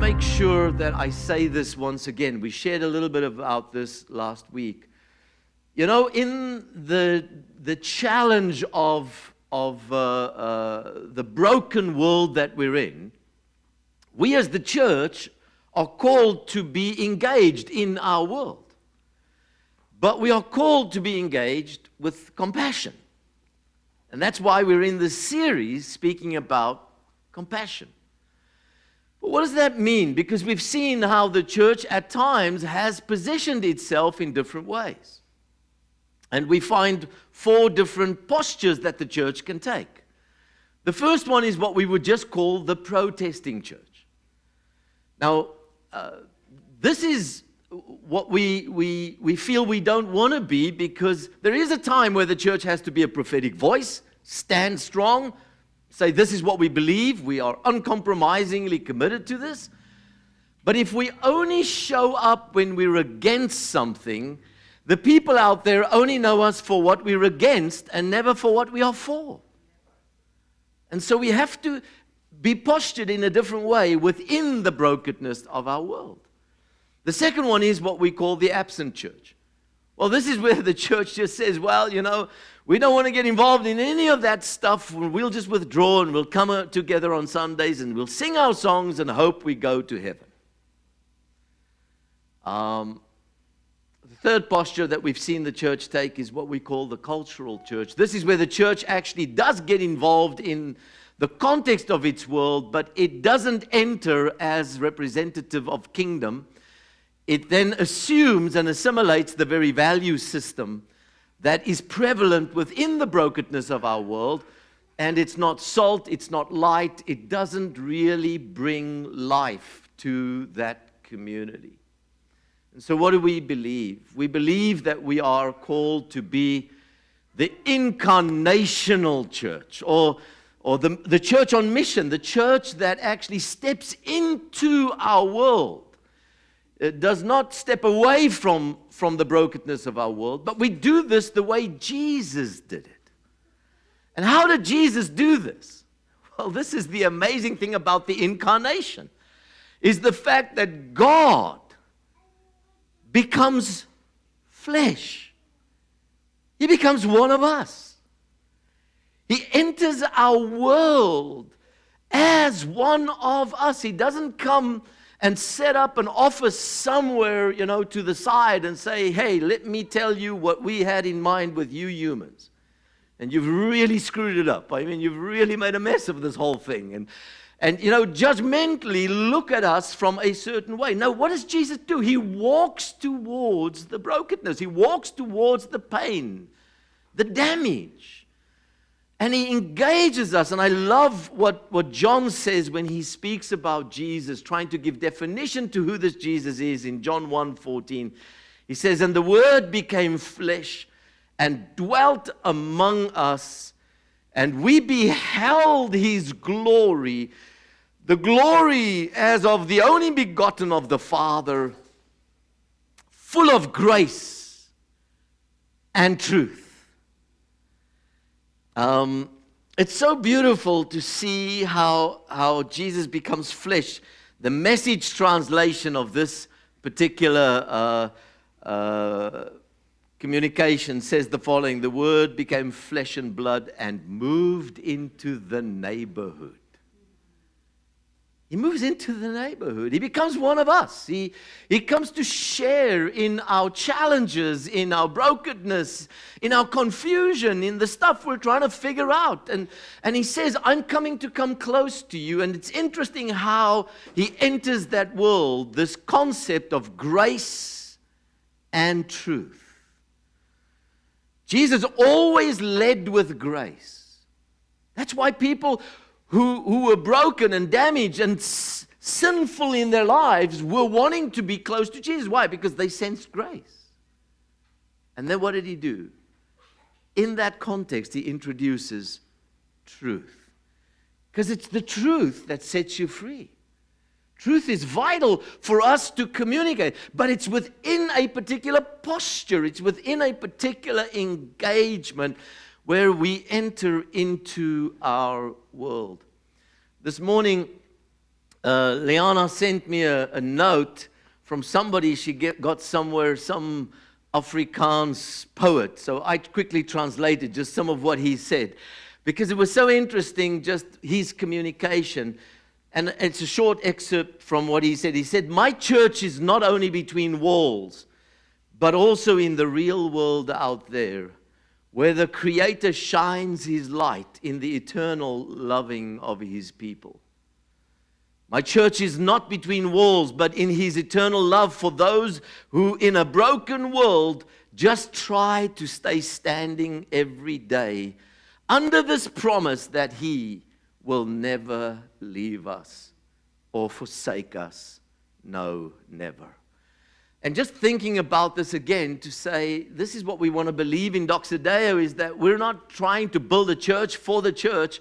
make sure that I say this once again. We shared a little bit about this last week. You know, in the challenge of the broken world that we're in, we as the church are called to be engaged in our world. But we are called to be engaged with compassion. And that's why we're in this series speaking about compassion. But what does that mean? Because we've seen how the church at times has positioned itself in different ways. And we find 4 different postures that the church can take. The first one is what we would just call the protesting church. Now, this is what we feel we don't want to be, because there is a time where the church has to be a prophetic voice, stand strong, say this is what we believe, we are uncompromisingly committed to this. But if we only show up when we're against something, the people out there only know us for what we're against and never for what we are for. And so we have to be postured in a different way within the brokenness of our world. The second one is what we call the absent church. Well, this is where the church just says, well, you know, we don't want to get involved in any of that stuff. We'll just withdraw and we'll come together on Sundays and we'll sing our songs and hope we go to heaven. The third posture that we've seen the church take is what we call the cultural church. This is where the church actually does get involved in the context of its world, but it doesn't enter as representative of kingdom. It then assumes and assimilates the very value system that is prevalent within the brokenness of our world, and it's not salt, it's not light, it doesn't really bring life to that community. And so what do we believe? We believe that we are called to be the incarnational church, or the church on mission, the church that actually steps into our world. It does not step away from the brokenness of our world, but we do this the way Jesus did it. And how did Jesus do this? Well, this is the amazing thing about the incarnation, is the fact that God becomes flesh. He becomes one of us. He enters our world as one of us. He doesn't come and set up an office somewhere, you know, to the side and say, hey, let me tell you what we had in mind with you humans. And you've really screwed it up. I mean, you've really made a mess of this whole thing. And you know, judgmentally look at us from a certain way. No, what does Jesus do? He walks towards the brokenness. He walks towards the pain, the damage. And he engages us. And I love what John says when he speaks about Jesus, trying to give definition to who this Jesus is in John 1:14. He says, and the Word became flesh and dwelt among us, and we beheld his glory, the glory as of the only begotten of the Father, full of grace and truth. It's so beautiful to see how Jesus becomes flesh. The Message translation of this particular communication says the following: the Word became flesh and blood and moved into the neighborhood. He moves into the neighborhood. He becomes one of us. He comes to share in our challenges, in our brokenness, in our confusion, in the stuff we're trying to figure out. And he says, I'm coming to come close to you. And it's interesting how he enters that world, this concept of grace and truth. Jesus always led with grace. That's why people who were broken and damaged and sinful in their lives were wanting to be close to Jesus. Why? Because they sensed grace. And then what did he do? In that context, he introduces truth. Because it's the truth that sets you free. Truth is vital for us to communicate, but it's within a particular posture. It's within a particular engagement where we enter into our world. This morning, Liana sent me a note from somebody she got somewhere, some Afrikaans poet. So I quickly translated just some of what he said, because it was so interesting, just his communication. And it's a short excerpt from what he said. He said, "My church is not only between walls, but also in the real world out there, where the Creator shines His light in the eternal loving of His people. My church is not between walls, but in His eternal love for those who in a broken world just try to stay standing every day under this promise that He will never leave us or forsake us. No, never." And just thinking about this again to say, this is what we want to believe in Doxodeo, is that we're not trying to build a church for the church.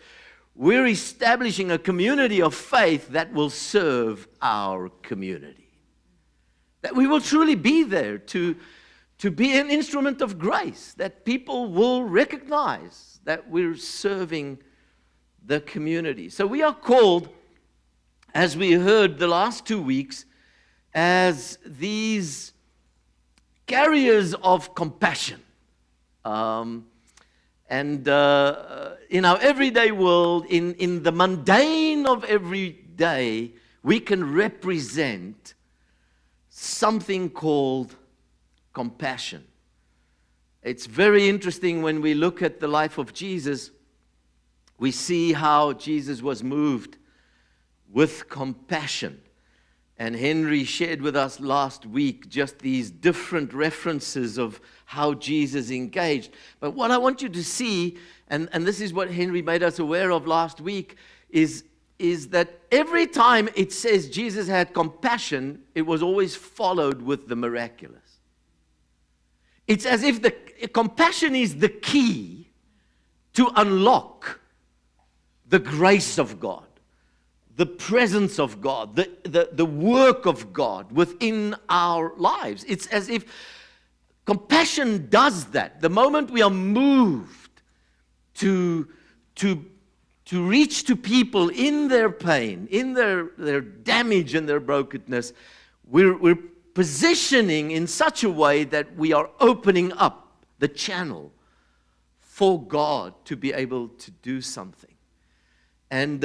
We're establishing a community of faith that will serve our community. That we will truly be there to be an instrument of grace, that people will recognize that we're serving the community. So we are called, as we heard the last 2 weeks, as these carriers of compassion. And in our everyday world, in the mundane of every day, we can represent something called compassion. It's very interesting when we look at the life of Jesus, we see how Jesus was moved with compassion. And Henry shared with us last week just these different references of how Jesus engaged. But what I want you to see, and this is what Henry made us aware of last week, is that every time it says Jesus had compassion, it was always followed with the miraculous. It's as if the compassion is the key to unlock the grace of God, the presence of God, the work of God within our lives. It's as if compassion does that. The moment we are moved to reach to people in their pain, in their damage and their brokenness, we're positioning in such a way that we are opening up the channel for God to be able to do something. And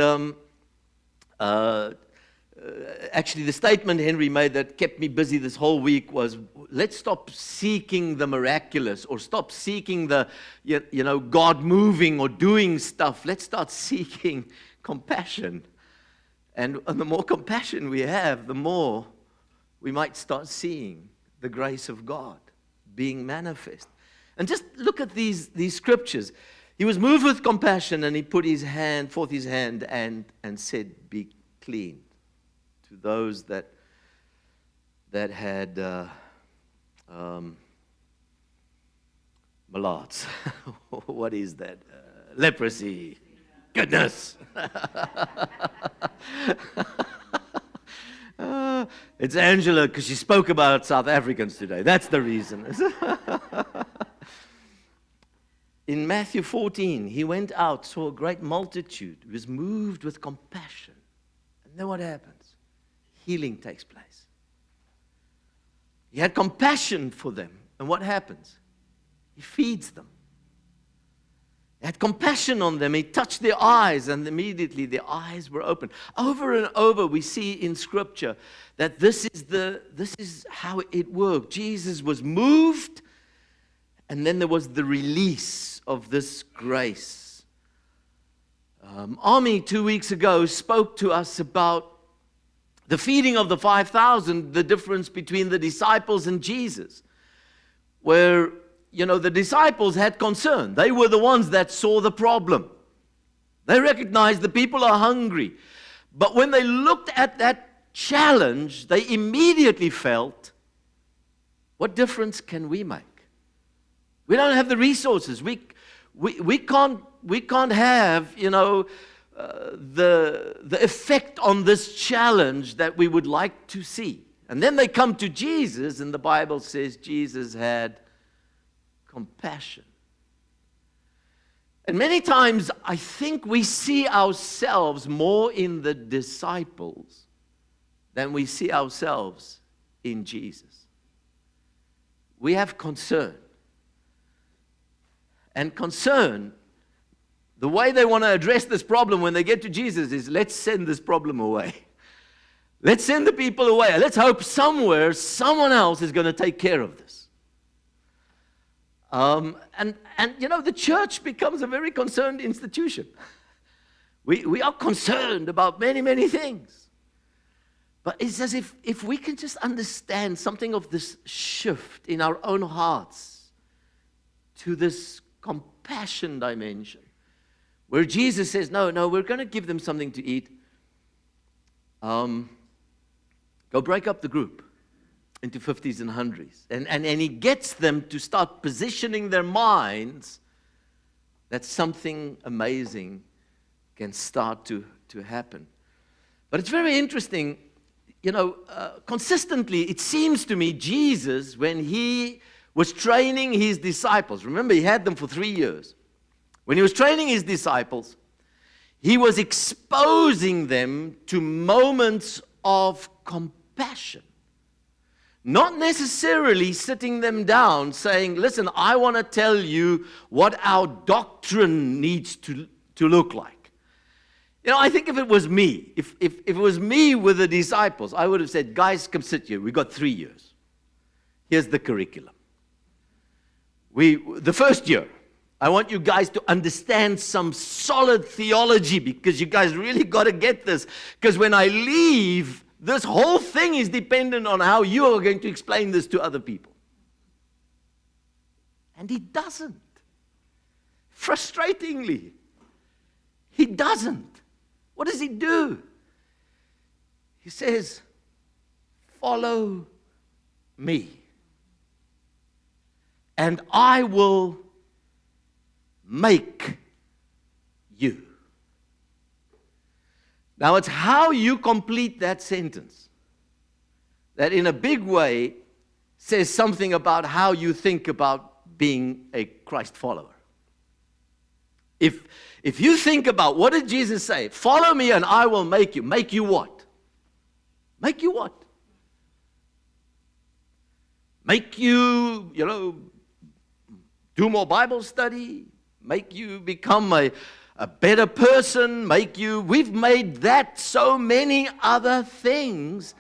actually, the statement Henry made that kept me busy this whole week was, let's stop seeking the miraculous or stop seeking the, God moving or doing stuff. Let's start seeking compassion. And the more compassion we have, the more we might start seeing the grace of God being manifest. And just look at these scriptures. He was moved with compassion, and he put forth his hand and said, "Be clean," to those that had malats. What is that? Leprosy. Goodness. It's Angela, because she spoke about South Africans today. That's the reason. In Matthew 14, he went out, saw a great multitude, was moved with compassion. And then what happens? Healing takes place. He had compassion for them. And what happens? He feeds them. He had compassion on them. He touched their eyes, and immediately their eyes were open. Over and over, we see in Scripture that this is how it worked. Jesus was moved, and then there was the release of this grace. Army 2 weeks ago spoke to us about the feeding of the 5,000, the difference between the disciples and Jesus, where, the disciples had concern. They were the ones that saw the problem. They recognized the people are hungry. But when they looked at that challenge, they immediately felt, what difference can we make? We don't have the resources. We can't have, the effect on this challenge that we would like to see. And then they come to Jesus, and the Bible says Jesus had compassion. And many times I think we see ourselves more in the disciples than we see ourselves in Jesus. We have concern. And concern, the way they want to address this problem when they get to Jesus is, let's send this problem away. Let's send the people away. Let's hope somewhere someone else is going to take care of this. And the church becomes a very concerned institution. We are concerned about many, many things. But it's as if we can just understand something of this shift in our own hearts to this compassion dimension, where Jesus says, no, we're going to give them something to eat. Go break up the group into 50s and 100s. And he gets them to start positioning their minds that something amazing can start to happen. But it's very interesting, consistently, it seems to me, Jesus, when he was training his disciples, remember he had them for 3 years. When he was training his disciples, he was exposing them to moments of compassion. Not necessarily sitting them down saying, listen, I want to tell you what our doctrine needs to look like. I think if it was me, if it was me with the disciples, I would have said, guys, come sit here. We've got 3 years. Here's the curriculum. The first year, I want you guys to understand some solid theology, because you guys really got to get this. Because when I leave, this whole thing is dependent on how you are going to explain this to other people. And he doesn't. Frustratingly, he doesn't. What does he do? He says, follow me, and I will make you. Now, it's how you complete that sentence that in a big way says something about how you think about being a Christ follower. If you think about, what did Jesus say? Follow me and I will make you. Make you what? Make you what? Make you, do more Bible study. Make you become a better person. We've made that so many other things.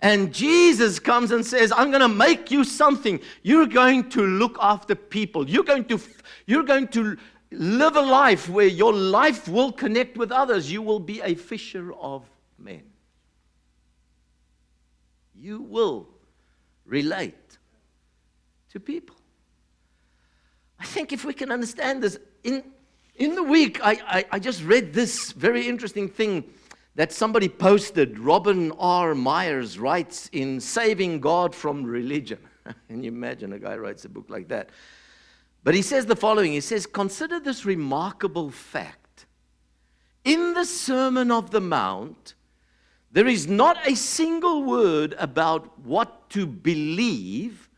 And Jesus comes and says, I'm going to make you something. You're going to look after people. You're going to live a life where your life will connect with others. You will be a fisher of men. You will relate to people. I think if we can understand this, in the week, I just read this very interesting thing that somebody posted. Robin R. Myers writes in Saving God from Religion. Can you imagine a guy writes a book like that? But he says the following. He says, consider this remarkable fact. In the Sermon on the Mount, there is not a single word about what to believe,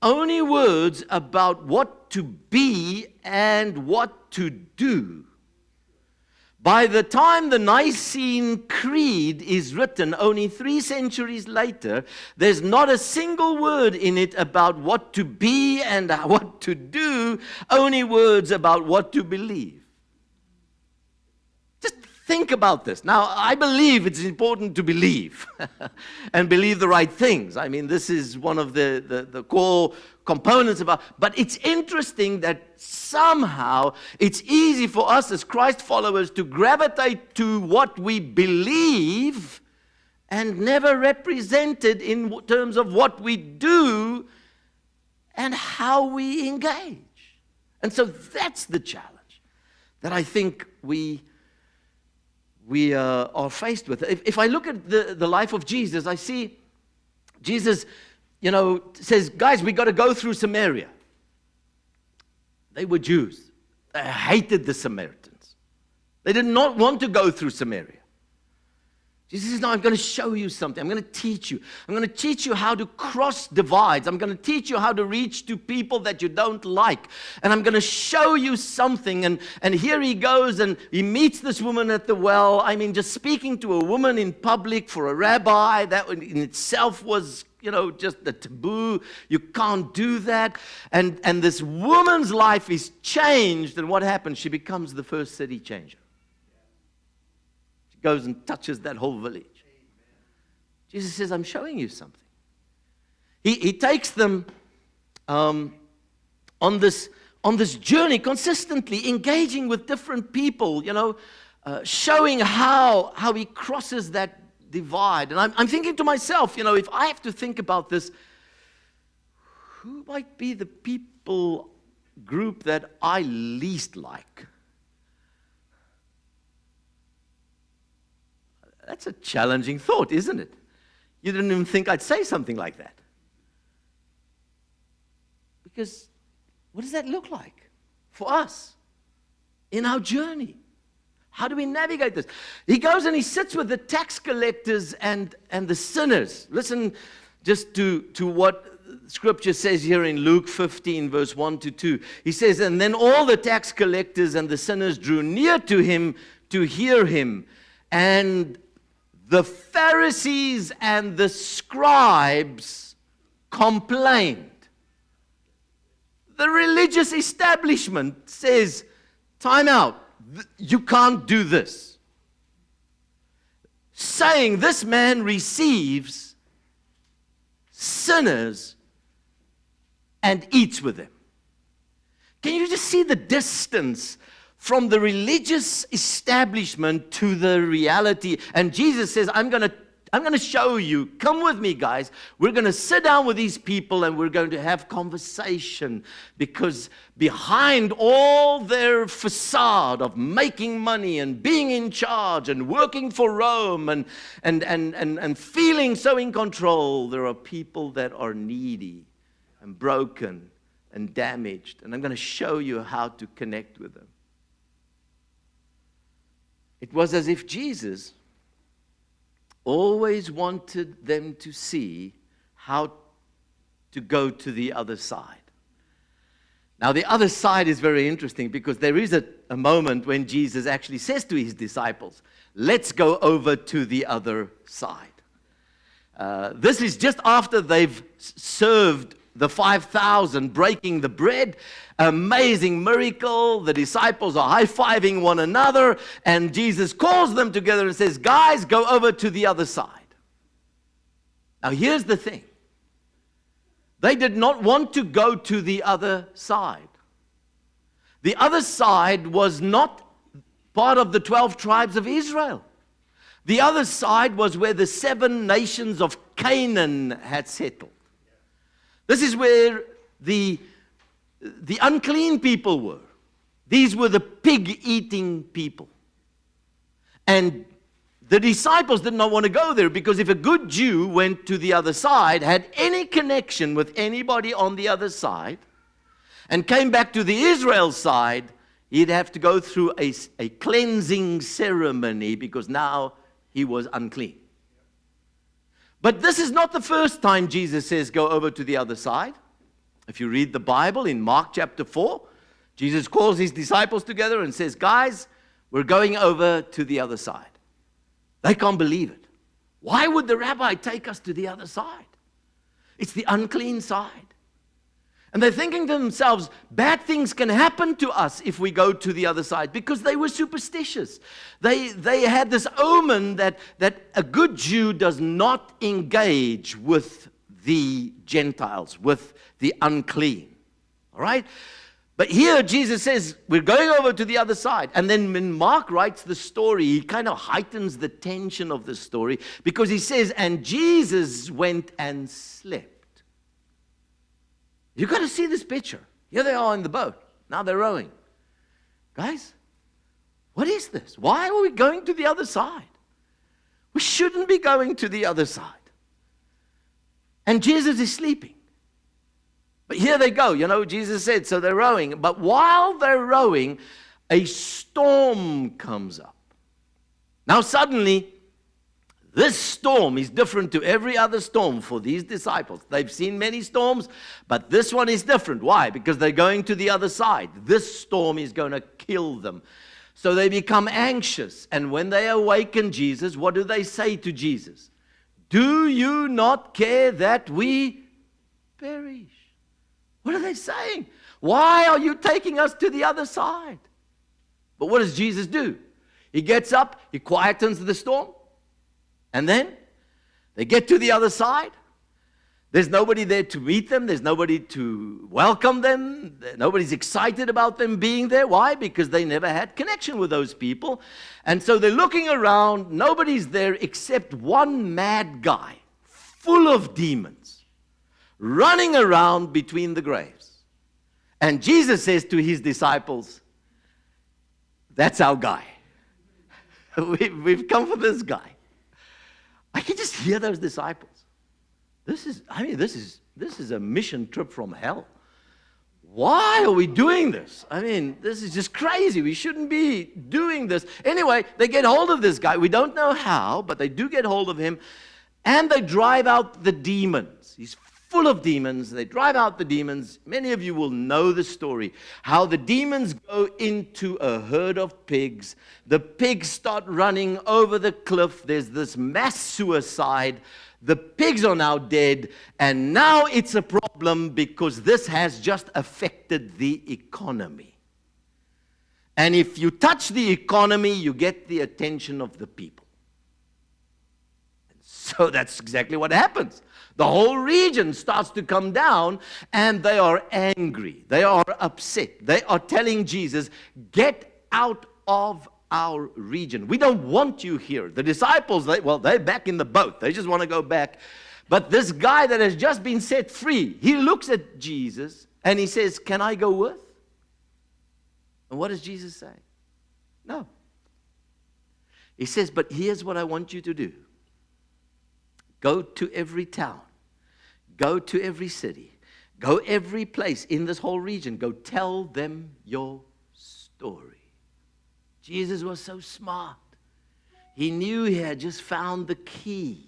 only words about what to be and what to do. By the time the Nicene Creed is written, only 3 centuries later, there's not a single word in it about what to be and what to do, only words about what to believe. Just think about this. Now, I believe it's important to believe and believe the right things. I mean, this is one of the core components but it's interesting that somehow it's easy for us as Christ followers to gravitate to what we believe and never represent it in terms of what we do and how we engage. And so that's the challenge that I think we are faced with. If I look at the life of Jesus, I see Jesus says, guys, we got to go through Samaria. They were Jews. They hated the Samaritans. They did not want to go through Samaria. Jesus says, no, I'm going to show you something. I'm going to teach you. I'm going to teach you how to cross divides. I'm going to teach you how to reach to people that you don't like. And I'm going to show you something. And here he goes and he meets this woman at the well. I mean, just speaking to a woman in public for a rabbi, that in itself was, just a taboo. You can't do that. And this woman's life is changed. And what happens? She becomes the first city changer. Goes and touches that whole village. Jesus says, I'm showing you something. He takes them on this journey, consistently engaging with different people, showing how he crosses that divide. And I'm thinking to myself, if I have to think about this, who might be the people group that I least like? That's a challenging thought, isn't it? You didn't even think I'd say something like that. Because what does that look like for us in our journey? How do we navigate this? He goes and he sits with the tax collectors and the sinners. Listen just to what Scripture says here in Luke 15, verse 1 to 2. He says, and then all the tax collectors and the sinners drew near to him to hear him. And the Pharisees and the scribes complained. The religious establishment says, time out, you can't do this. Saying this man receives sinners and eats with them. Can you just see the distance from the religious establishment to the reality? And Jesus says, I'm going to show you. Come with me, guys. We're going to sit down with these people and we're going to have conversation, because behind all their facade of making money and being in charge and working for Rome and feeling so in control, there are people that are needy and broken and damaged. And I'm going to show you how to connect with them. It was as if Jesus always wanted them to see how to go to the other side. Now, the other side is very interesting, because there is a moment when Jesus actually says to his disciples, let's go over to the other side. This is just after they've served the 5,000, breaking the bread. Amazing miracle. The disciples are high-fiving one another, and Jesus calls them together and says, guys, go over to the other side. Now, here's the thing. They did not want to go to the other side. The other side was not part of the 12 tribes of Israel. The other side was where the 7 nations of Canaan had settled. This is where the unclean people were. These were the pig-eating people. And the disciples did not want to go there, because if a good Jew went to the other side, had any connection with anybody on the other side, and came back to the Israel side, he'd have to go through a cleansing ceremony, because now he was unclean. But this is not the first time Jesus says, go over to the other side. If you read the Bible in Mark chapter 4, Jesus calls his disciples together and says, guys, we're going over to the other side. They can't believe it. Why would the rabbi take us to the other side? It's the unclean side. And they're thinking to themselves, bad things can happen to us if we go to the other side, because they were superstitious. They had this omen that a good Jew does not engage with the Gentiles, with the unclean. All right? But here Jesus says, we're going over to the other side. And then when Mark writes the story, he kind of heightens the tension of the story, because he says, and Jesus went and slept. You've got to see this picture. Here they are in the boat. Now they're rowing. Guys, what is this? Why are we going to the other side? We shouldn't be going to the other side. And Jesus is sleeping. But here they go. You know, Jesus said, so they're rowing. But while they're rowing, a storm comes up. Now suddenly, This storm is different to every other storm for these disciples. They've seen many storms, but this one is different. Why? Because they're going to the other side. This storm is going to kill them. So they become anxious. And when they awaken Jesus, what do they say to Jesus? Do you not care that we perish? What are they saying? Why are you taking us to the other side? But what does Jesus do? He gets up, he quietens the storm, and then they get to the other side. There's nobody there to meet them. There's nobody to welcome them. Nobody's excited about them being there. Why? Because they never had connection with those people. And so they're looking around. Nobody's there except one mad guy, full of demons, running around between the graves. And Jesus says to his disciples, that's our guy. We've come for this guy. I can just hear those disciples. This is a mission trip from hell. Why are we doing this? This is just crazy. We shouldn't be doing this. Anyway, they get hold of this guy. We don't know how, but they do get hold of him. And they drive out the demons. He's full of demons. They drive out the demons. Many of you will know the story. How the demons go into a herd of pigs. The pigs start running over the cliff. There's this mass suicide. The pigs are now dead. And now it's a problem because this has just affected the economy. And if you touch the economy, you get the attention of the people. And so that's exactly what happens. The whole region starts to come down, and they are angry. They are upset. They are telling Jesus, get out of our region. We don't want you here. The disciples, they're back in the boat. They just want to go back. But this guy that has just been set free, he looks at Jesus, and he says, can I go with? And what does Jesus say? No. He says, but here's what I want you to do. Go to every town. Go to every city. Go every place in this whole region. Go tell them your story. Jesus was so smart. He knew he had just found the key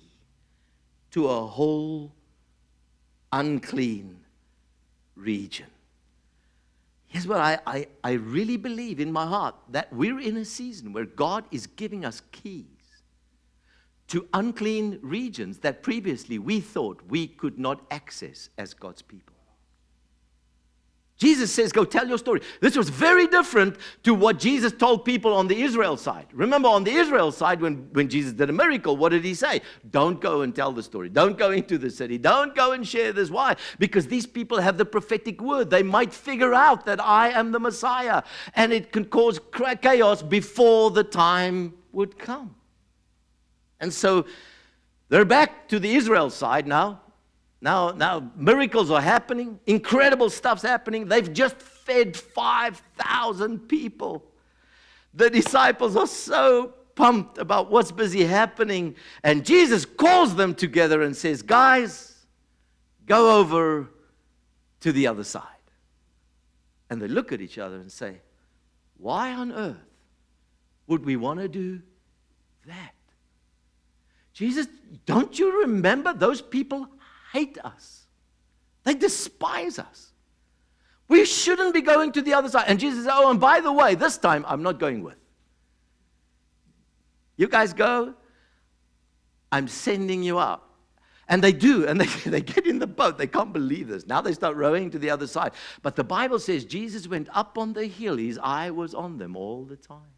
to a whole unclean region. Here's what I really believe in my heart, that we're in a season where God is giving us keys to unclean regions that previously we thought we could not access as God's people. Jesus says, go tell your story. This was very different to what Jesus told people on the Israel side. Remember, on the Israel side, when Jesus did a miracle, what did he say? Don't go and tell the story. Don't go into the city. Don't go and share this. Why? Because these people have the prophetic word. They might figure out that I am the Messiah, and it can cause chaos before the time would come. And so they're back to the Israel side now. Now miracles are happening. Incredible stuff's happening. They've just fed 5,000 people. The disciples are so pumped about what's busy happening. And Jesus calls them together and says, guys, go over to the other side. And they look at each other and say, why on earth would we want to do that? Jesus, don't you remember those people hate us? They despise us. We shouldn't be going to the other side. And Jesus said, oh, and by the way, this time I'm not going with. You guys go. I'm sending you out. And they do, and they get in the boat. They can't believe this. Now they start rowing to the other side. But the Bible says Jesus went up on the hill. His eye was on them all the time.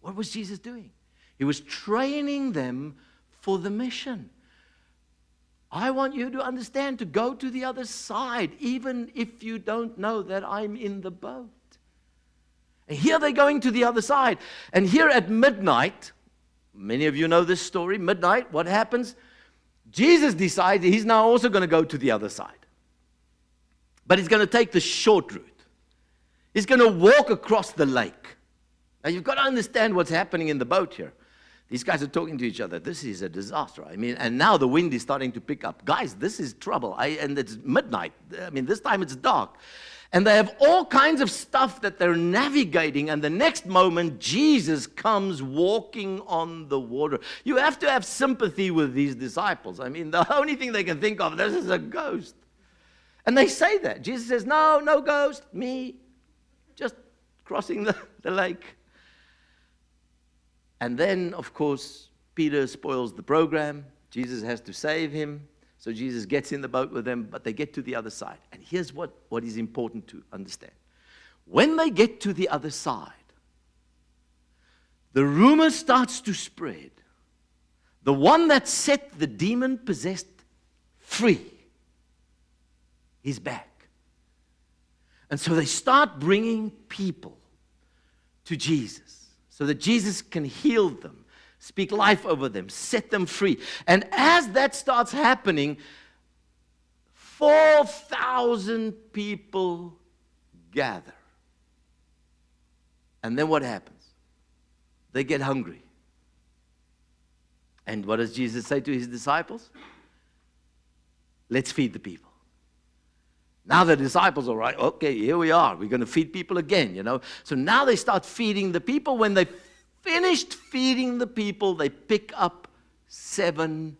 What was Jesus doing? He was training them for the mission. I want you to understand, to go to the other side, even if you don't know that I'm in the boat. And here they're going to the other side. And here at midnight, many of you know this story, midnight, what happens? Jesus decides he's now also going to go to the other side. But he's going to take the short route. He's going to walk across the lake. Now you've got to understand what's happening in the boat here. These guys are talking to each other. This is a disaster. And now the wind is starting to pick up. Guys, this is trouble. And it's midnight. This time it's dark. And they have all kinds of stuff that they're navigating, and the next moment, Jesus comes walking on the water. You have to have sympathy with these disciples. I mean, the only thing they can think of, this is a ghost. And they say that. Jesus says, no, no ghost, me, just crossing the lake. And then, of course, Peter spoils the program. Jesus has to save him. So Jesus gets in the boat with them, but they get to the other side. And here's what is important to understand. When they get to the other side, the rumor starts to spread. The one that set the demon-possessed free is back. And so they start bringing people to Jesus so that Jesus can heal them, speak life over them, set them free. And as that starts happening, 4,000 people gather. And then what happens? They get hungry. And what does Jesus say to his disciples? Let's feed the people. Now the disciples are right, okay, here we are. We're going to feed people again, you know. So now they start feeding the people. When they finished feeding the people, they pick up 7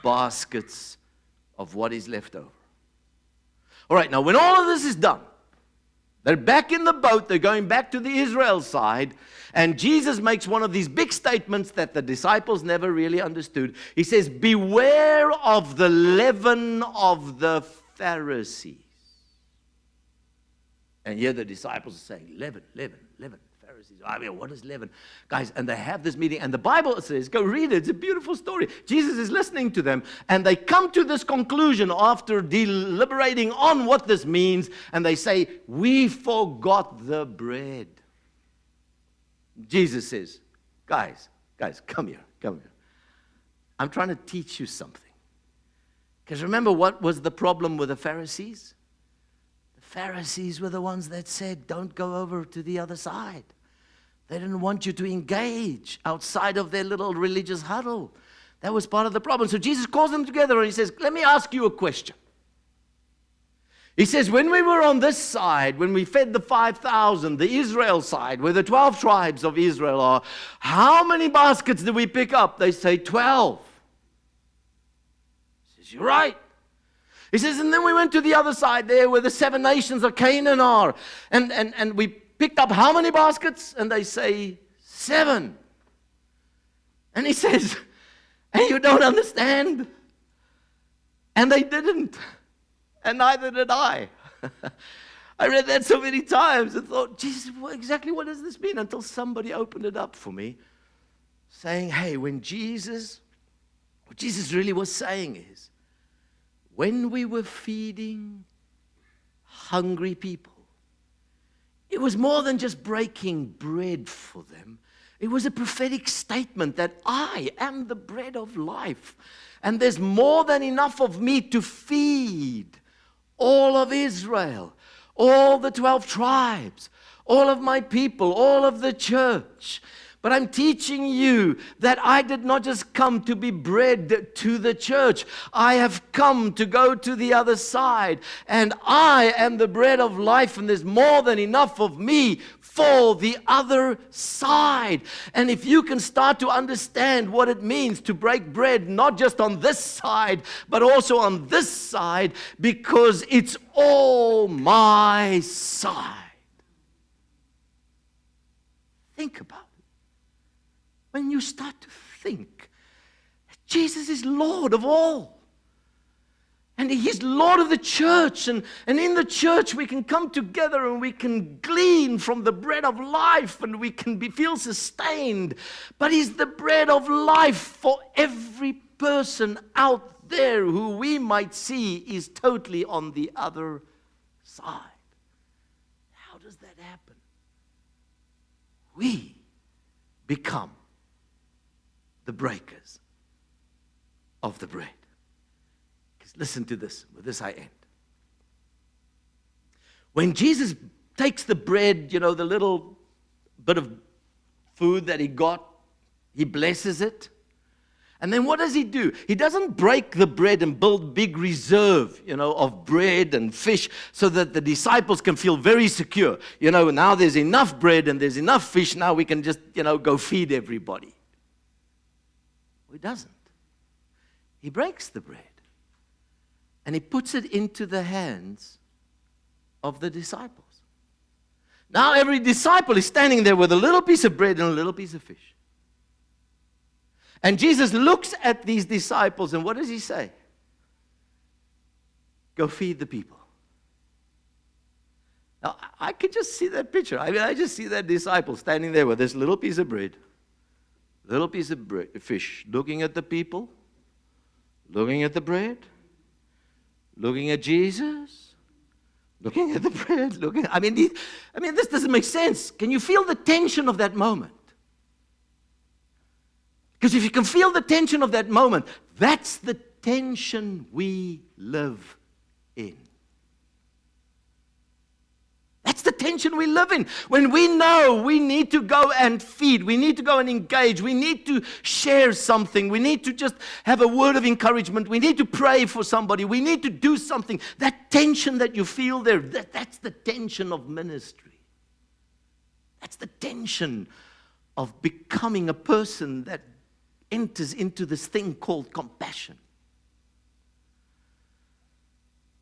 baskets of what is left over. All right, now when all of this is done, they're back in the boat, they're going back to the Israel side, and Jesus makes one of these big statements that the disciples never really understood. He says, beware of the leaven of the Pharisees. And here the disciples are saying, leaven, leaven, leaven. Pharisees, I mean, what is leaven? Guys, and they have this meeting, and the Bible says, go read it, it's a beautiful story. Jesus is listening to them, and they come to this conclusion after deliberating on what this means, and they say, we forgot the bread. Jesus says, guys, come here. I'm trying to teach you something. Because remember, what was the problem with the Pharisees? The Pharisees were the ones that said, don't go over to the other side. They didn't want you to engage outside of their little religious huddle. That was part of the problem. So Jesus calls them together and he says, let me ask you a question. He says, when we were on this side, when we fed the 5,000, the Israel side, where the 12 tribes of Israel are, how many baskets did we pick up? They say 12. He says, you're right. He says, and then we went to the other side there where the 7 nations of Canaan are. And we picked up how many baskets? And they say 7. And he says, and you don't understand. And they didn't. And neither did I. I read that so many times and thought, Jesus, exactly what does this mean? Until somebody opened it up for me, saying, hey, what Jesus really was saying is, when we were feeding hungry people, it was more than just breaking bread for them. It was a prophetic statement that I am the bread of life. And there's more than enough of me to feed all of Israel, all the 12 tribes, all of my people, all of the church. But I'm teaching you that I did not just come to be bread to the church. I have come to go to the other side. And I am the bread of life, and there's more than enough of me for the other side. And if you can start to understand what it means to break bread, not just on this side, but also on this side, because it's all my side. Think about it. When you start to think that Jesus is Lord of all. And He's Lord of the church. And in the church we can come together and we can glean from the bread of life and we can feel sustained. But He's the bread of life for every person out there who we might see is totally on the other side. How does that happen? We become the breakers of the bread. Because listen to this. With this I end. When Jesus takes the bread, the little bit of food that He got, He blesses it. And then what does he do? He doesn't break the bread and build big reserve, of bread and fish so that the disciples can feel very secure. Now there's enough bread and there's enough fish. Now we can just, go feed everybody. Well, he doesn't. He breaks the bread and he puts it into the hands of the disciples. Now every disciple is standing there with a little piece of bread and a little piece of fish. And Jesus looks at these disciples, and what does he say? Go feed the people. Now, I could just see that picture. I just see that disciple standing there with this little piece of bread, little piece of fish, looking at the people, looking at the bread, looking at Jesus, looking at the bread, this doesn't make sense. Can you feel the tension of that moment? Because if you can feel the tension of that moment, that's the tension we live in. That's the tension we live in. When we know we need to go and feed, we need to go and engage, we need to share something, we need to just have a word of encouragement, we need to pray for somebody, we need to do something. That tension that you feel there, that's the tension of ministry. That's the tension of becoming a person that enters into this thing called compassion.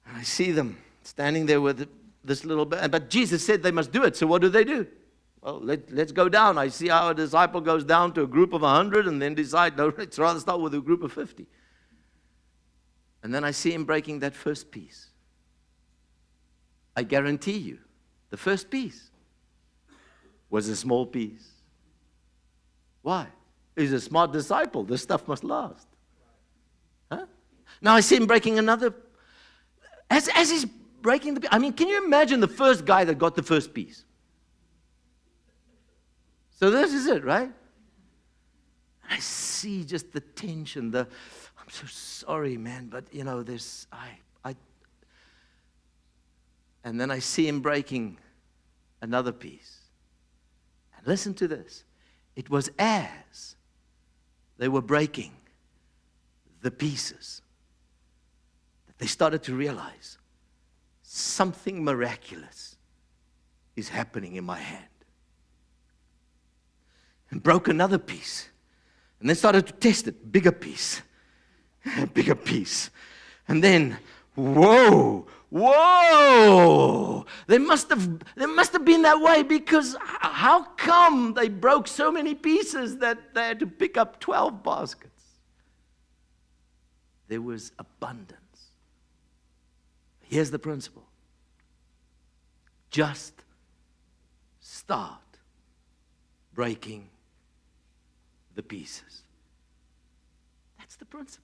And I see them standing there with this little bit, but Jesus said they must do it, so what do? Well, let's go down. I see how a disciple goes down to a group of 100 and then decide, no, let's rather start with a group of 50. And then I see him breaking that first piece. I guarantee you, the first piece was a small piece. Why? He's a smart disciple. This stuff must last. Huh? Now I see him breaking another. As he's breaking the piece, can you imagine the first guy that got the first piece? So this is it, right? I see just the tension, I'm so sorry, man, but there's, and then I see him breaking another piece. And listen to this. It was as they were breaking the pieces that they started to realize something miraculous is happening in my hand. And broke another piece. And then started to test it. Bigger piece. Bigger piece. And then, whoa! They must have been that way, because how come they broke so many pieces that they had to pick up 12 baskets? There was abundance. Here's the principle. Just start breaking the pieces. That's the principle.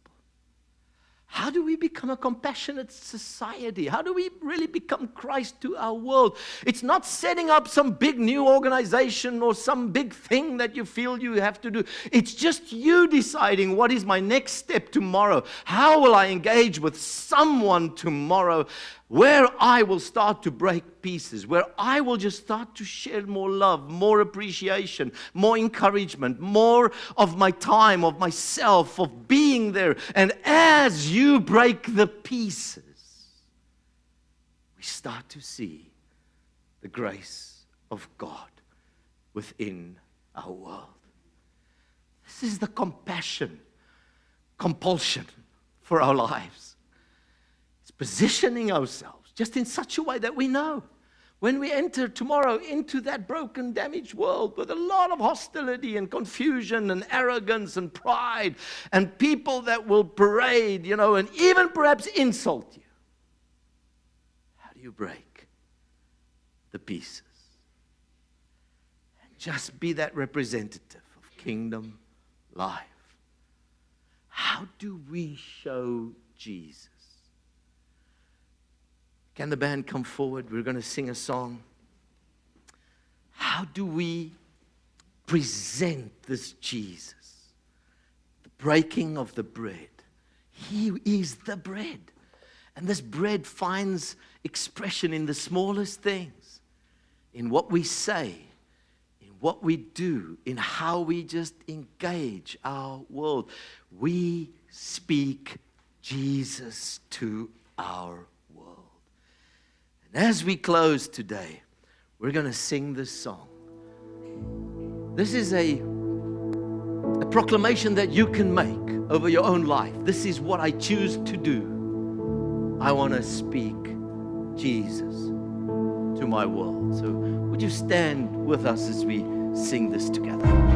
How do we become a compassionate society? How do we really become Christ to our world? It's not setting up some big new organization or some big thing that you feel you have to do. It's just you deciding, what is my next step tomorrow? How will I engage with someone tomorrow where I will start to break pieces, where I will just start to share more love, more appreciation, more encouragement, more of my time, of myself, of being there. And as you break the pieces, we start to see the grace of God within our world. This is the compulsion for our lives. Positioning ourselves just in such a way that we know when we enter tomorrow into that broken, damaged world with a lot of hostility and confusion and arrogance and pride and people that will parade, and even perhaps insult you. How do you break the pieces and just be that representative of kingdom life? How do we show Jesus? Can the band come forward? We're going to sing a song. How do we present this Jesus? The breaking of the bread. He is the bread. And this bread finds expression in the smallest things, in what we say, in what we do, in how we just engage our world. We speak Jesus to our world. And as we close today, we're going to sing this song. This is a proclamation that you can make over your own life. This is what I choose to do. I want to speak Jesus to my world. So would you stand with us as we sing this together?